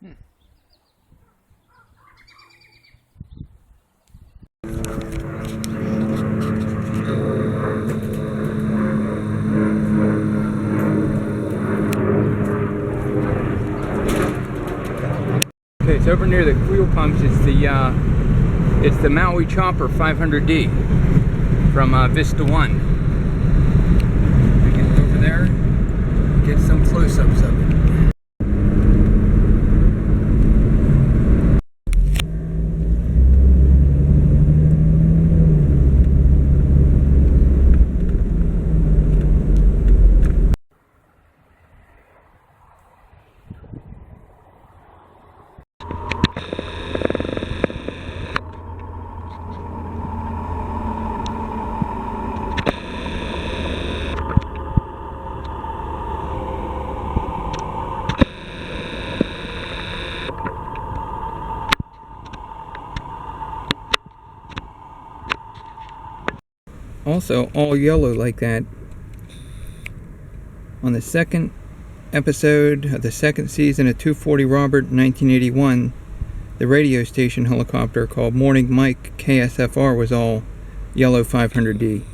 Okay, it's over near the fuel pumps. It's the Maui Chopper 500D from Vista 1. We can go over there and get some close-ups of it. Also all yellow like that. On the second episode of the second season of 240 Robert in 1981, the radio station helicopter called Morning Mike KSFR was all yellow 500D.